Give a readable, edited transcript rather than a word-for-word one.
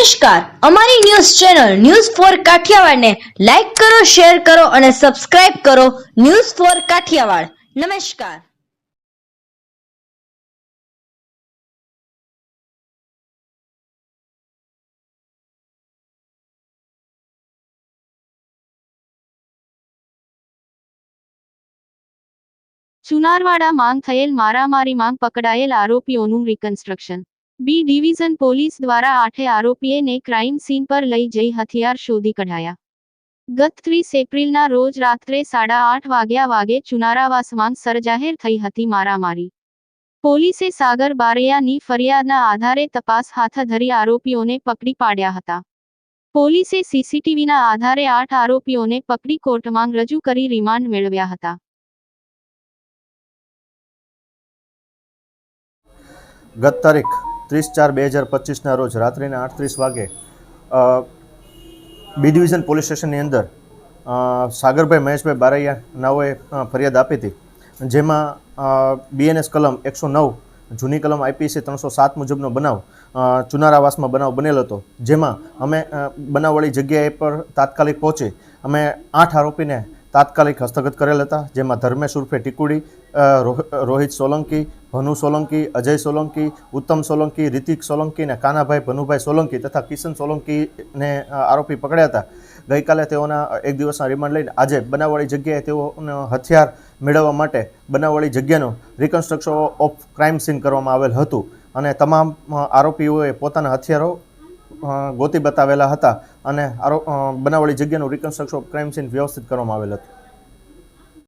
નમસ્કાર, અમારી news channel news for કાઠિયાવાડને લાઈક કરો, શેર કરો અને સબસ્ક્રાઇબ કરો. News for Kathiawad. નમસ્કાર. ચુનારવાડામાં થયેલ મારામારીમાં પકડાયેલ આરોપીઓનું રિકન્સ્ટ્રક્શન. બી ડિવિઝન પોલીસ દ્વારા 8 આરોપીઓને ક્રાઇમ સીન પર લઈ જઈ હથિયાર શોધી કઢાયા. ગત 30 એપ્રિલના રોજ રાત્રે 8:30 વાગે ચુનારાવાસમાં સરજાહેર થઈ હતી મારામારી. પોલીસે સાગર બારૈયાની ફરિયાદના આધારે તપાસ હાથ ધરી આરોપીઓને પકડી પાડ્યા હતા. પોલીસે સીસીટીવીના આધારે 8 આરોપીઓને પકડી કોર્ટમાં રજૂ કરી રિમાન્ડ મેળવ્યા હતા. ગત તારીખ 30/4/2025ના રોજ રાત્રિના 8:30 વાગે બી ડિવિઝન પોલીસ સ્ટેશનની અંદર સાગરભાઈ મહેશભાઈ બારૈયા નાઓએ ફરિયાદ આપી હતી, જેમાં BNS કલમ 109 જૂની કલમ IPC 307 મુજબનો બનાવ ચુનારાવાસમાં બનાવ બનેલો હતો. જેમાં અમે બનાવવાળી જગ્યાએ પર તાત્કાલિક પહોંચી અમે 8 આરોપીને તાત્કાલિક હસ્તગત કરેલ હતા, જેમાં ધર્મેશ ઉર્ફે ટીકુડી, રોહિત સોલંકી, ભનુ સોલંકી, અજય સોલંકી, ઉત્તમ સોલંકી, રિતિક સોલંકી અને કાનાભાઈ ભનુભાઈ સોલંકી તથા કિશન સોલંકીને આરોપી પકડ્યા હતા. ગઈકાલે તેઓના એક દિવસના રિમાન્ડ લઈને આજે બનાવવાળી જગ્યાએ તેઓને હથિયાર મેળવવા માટે બનાવવાળી જગ્યાનું રિકન્સ્ટ્રક્શન ઓફ ક્રાઇમ સીન કરવામાં આવેલ હતું અને તમામ આરોપીઓએ પોતાના હથિયારો ગોતી બતાવેલા હતા અને બનાવવાળી જગ્યાનું રિકન્સ્ટ્રક્શન ઓફ ક્રાઇમ સીન વ્યવસ્થિત કરવામાં આવેલ હતું.